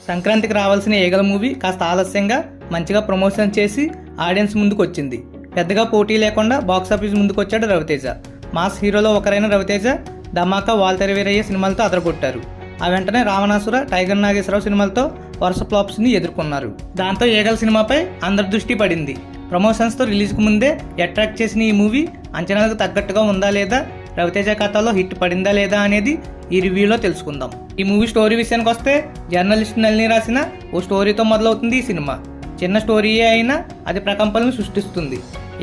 సంక్రాంతికి రావాల్సిన ఈగల మూవీ కాస్త ఆలస్యంగా మంచిగా ప్రమోషన్ చేసి ఆడియన్స్ ముందుకు వచ్చింది. పెద్దగా పోటీ లేకుండా బాక్సాఫీస్ ముందుకు వచ్చాడు రవితేజ. మాస్ హీరోలో ఒకరైన రవితేజ ధమాకా, వాల్తెర వీరయ్య సినిమాలతో అదరగొట్టారు. ఆ వెంటనే రావణాసుర, టైగర్ నాగేశ్వరరావు సినిమాలతో వరుస ఫ్లాప్స్ని ఎదుర్కొన్నారు. దాంతో ఈగల సినిమాపై అందరి దృష్టి పడింది. ప్రమోషన్స్తో రిలీజ్కు ముందే అట్రాక్ట్ చేసిన ఈ మూవీ అంచనాలకు తగ్గట్టుగా ఉందా లేదా, రవితేజ ఖాతాలో హిట్ పడిందా లేదా అనేది ఈ రివ్యూలో తెలుసుకుందాం. ఈ మూవీ స్టోరీ విషయానికి వస్తే జర్నలిస్ట్ నళిని రాసిన ఓ స్టోరీతో మొదలవుతుంది ఈ సినిమా. చిన్న స్టోరీయే అయినా అది ప్రకంపనలు సృష్టిస్తుంది.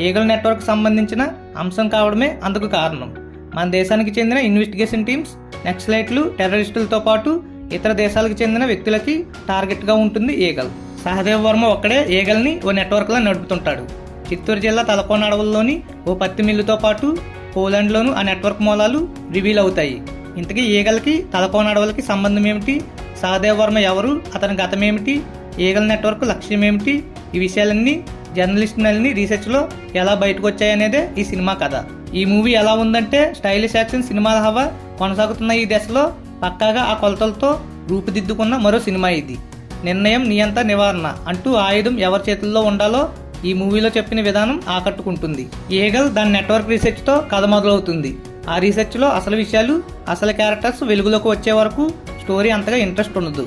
ఈగల్ నెట్వర్క్ సంబంధించిన అంశం కావడమే అందుకు కారణం. మన దేశానికి చెందిన ఇన్వెస్టిగేషన్ టీమ్స్, నక్సలైట్లు, టెర్రరిస్టులతో పాటు ఇతర దేశాలకు చెందిన వ్యక్తులకి టార్గెట్గా ఉంటుంది ఈగల్. సహదేవ్ వర్మ ఒక్కడే ఈగల్ని ఓ నెట్వర్క్లా నడుపుతుంటాడు. చిత్తూరు జిల్లా తలకోన అడవుల్లోని ఓ పత్తి మిల్లుతో పాటు పోలాండ్లోనూ ఆ నెట్వర్క్ మూలాలు రివీల్ అవుతాయి. ఇంతకీ ఈగల్కి, తలకోన అడవులకి సంబంధం ఏమిటి, సహదేవ్ వర్మ ఎవరు, అతని గతం ఏమిటి, ఈగల్ నెట్వర్క్ లక్ష్యం ఏమిటి, ఈ విషయాలన్నీ జర్నలిస్ట్ నళిని రీసెర్చ్లో ఎలా బయటకు వచ్చాయనేదే ఈ సినిమా కథ. ఈ మూవీ ఎలా ఉందంటే స్టైలిష్ యాక్షన్ సినిమాల హవా కొనసాగుతున్న ఈ దశలో పక్కాగా ఆ కొలతలతో రూపుదిద్దుకున్న మరో సినిమా ఇది. నిర్ణయం నియంత నివారణ అంటూ ఆయుధం ఎవరి చేతుల్లో ఉండాలో ఈ మూవీలో చెప్పిన విధానం ఆకట్టుకుంటుంది. ఈగల్ దాని నెట్వర్క్ రీసెర్చ్తో కథ మొదలవుతుంది. ఆ రీసెర్చ్లో అసలు విషయాలు, అసలు క్యారెక్టర్స్ వెలుగులోకి వచ్చే వరకు స్టోరీ అంతగా ఇంట్రెస్ట్ ఉండదు.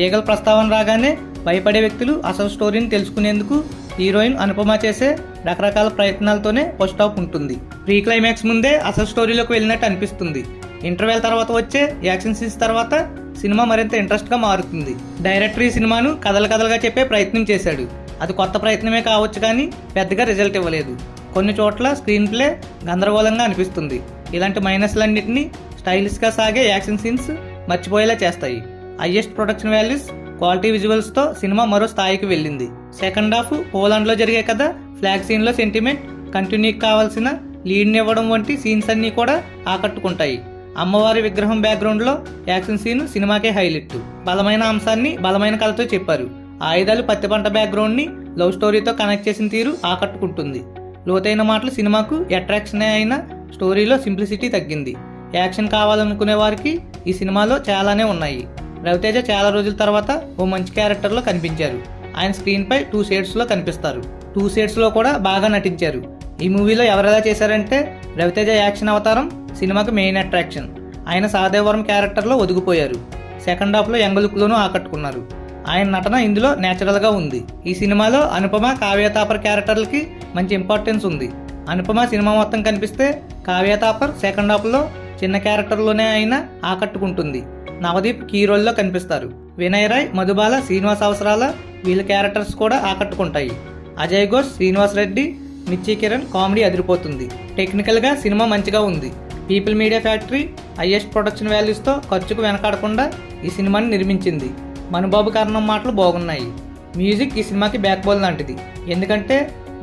ఈగల్ ప్రస్తావన రాగానే భయపడే వ్యక్తులు అసలు స్టోరీని తెలుసుకునేందుకు హీరోయిన్ అనుపమ చేసే రకరకాల ప్రయత్నాలతోనే ఫస్ట్ హాఫ్ ఉంటుంది. ప్రీ క్లైమాక్స్ ముందే అసలు స్టోరీలోకి వెళ్ళినట్టు అనిపిస్తుంది. ఇంటర్వెల్ తర్వాత వచ్చే యాక్షన్ సీన్స్ తర్వాత సినిమా మరింత ఇంట్రెస్ట్గా మారుతుంది. డైరెక్టర్ ఈ సినిమాను కథలుగా చెప్పే ప్రయత్నం చేశాడు. అది కొత్త ప్రయత్నమే కావచ్చు కానీ పెద్దగా రిజల్ట్ ఇవ్వలేదు. కొన్ని చోట్ల స్క్రీన్ ప్లే గందరగోళంగా అనిపిస్తుంది. ఇలాంటి మైనస్లన్నింటినీ స్టైలిష్గా సాగే యాక్షన్ సీన్స్ మర్చిపోయేలా చేస్తాయి. హైయెస్ట్ ప్రొడక్షన్ వాల్యూస్, క్వాలిటీ విజువల్స్తో సినిమా మరో స్థాయికి వెళ్ళింది. సెకండ్ హాఫ్ పోలాండ్లో జరిగే కథ, ఫ్లాగ్ సీన్లో సెంటిమెంట్, కంటిన్యూకి కావాల్సిన లీడ్ని ఇవ్వడం వంటి సీన్స్ అన్నీ కూడా ఆకట్టుకుంటాయి. అమ్మవారి విగ్రహం బ్యాక్గ్రౌండ్లో యాక్షన్ సీన్ సినిమాకే హైలైట్. బలమైన అంశాన్ని బలమైన కథతో చెప్పారు. ఆయుధాలు, పత్తి పంట బ్యాక్గ్రౌండ్ని లవ్ స్టోరీతో కనెక్ట్ చేసిన తీరు ఆకట్టుకుంటుంది. లోతైన మాటలు సినిమాకు అట్రాక్షనే అయినా స్టోరీలో సింప్లిసిటీ తగ్గింది. యాక్షన్ కావాలనుకునే వారికి ఈ సినిమాలో చాలానే ఉన్నాయి. రవితేజ చాలా రోజుల తర్వాత ఓ మంచి క్యారెక్టర్లో కనిపించారు. ఆయన స్క్రీన్పై 2 షేడ్స్లో కనిపిస్తారు. 2 షేడ్స్లో కూడా బాగా నటించారు. ఈ మూవీలో ఎవరెలా చేశారంటే రవితేజ యాక్షన్ అవతారం సినిమాకి మెయిన్ అట్రాక్షన్. ఆయన సహదేవ్ వర్మ క్యారెక్టర్లో ఒదిగిపోయారు. సెకండ్ హాఫ్లో యంగ్ లుక్లోనూ ఆకట్టుకున్నారు. ఆయన నటన ఇందులో నేచురల్గా ఉంది. ఈ సినిమాలో అనుపమ, కావ్య థాపర్ క్యారెక్టర్లకి మంచి ఇంపార్టెన్స్ ఉంది. అనుపమ సినిమా మొత్తం కనిపిస్తే కావ్య థాపర్ సెకండ్ హాఫ్లో చిన్న క్యారెక్టర్లోనే అయినా ఆకట్టుకుంటుంది. నవదీప్ కీ రోల్లో కనిపిస్తారు. వినయ్ రాయ్, మధుబాల, శ్రీనివాస్ అవసరాల వీళ్ళ క్యారెక్టర్స్ కూడా ఆకట్టుకుంటాయి. అజయ్ ఘోష్, శ్రీనివాస్ రెడ్డి, మిర్చి కిరణ్ కామెడీ అదిరిపోతుంది. టెక్నికల్గా సినిమా మంచిగా ఉంది. People Media Factory highest production వాల్యూస్తో ఖర్చుకు వెనకాడకుండా ఈ సినిమాని నిర్మించింది. మనుబాబు కారణం మాటలు బాగున్నాయి. మ్యూజిక్ ఈ సినిమాకి బ్యాక్ బోన్ లాంటిది. ఎందుకంటే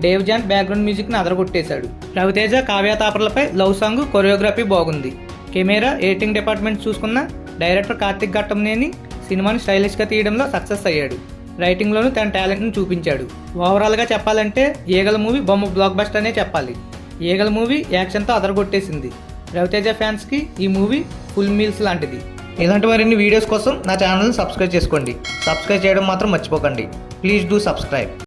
డేవ్ జాన్ బ్యాక్గ్రౌండ్ మ్యూజిక్ని అదరగొట్టేశాడు. రవితేజ, కావ్య థాపర్లపై లవ్ సాంగ్, కొరియోగ్రఫీ బాగుంది. కెమెరా, ఎడిటింగ్ డిపార్ట్మెంట్ చూసుకున్న డైరెక్టర్ కార్తిక్ ఘట్టంనేని సినిమాని స్టైలిష్గా తీయడంలో సక్సెస్ అయ్యాడు. రైటింగ్లోనూ తన టాలెంట్ని చూపించాడు. ఓవరాల్గా చెప్పాలంటే ఈగల మూవీ బొమ్మ బ్లాక్ బస్టర్ అనే చెప్పాలి. ఈగల మూవీ యాక్షన్తో అదరగొట్టేసింది. రవితేజ ఫ్యాన్స్కి ఈ మూవీ ఫుల్ మీల్స్ లాంటిది. ఇలాంటి మరిన్ని వీడియోస్ కోసం నా ఛానల్ని సబ్స్క్రైబ్ చేసుకోండి. సబ్స్క్రైబ్ చేయడం మాత్రం మర్చిపోకండి. Please do subscribe.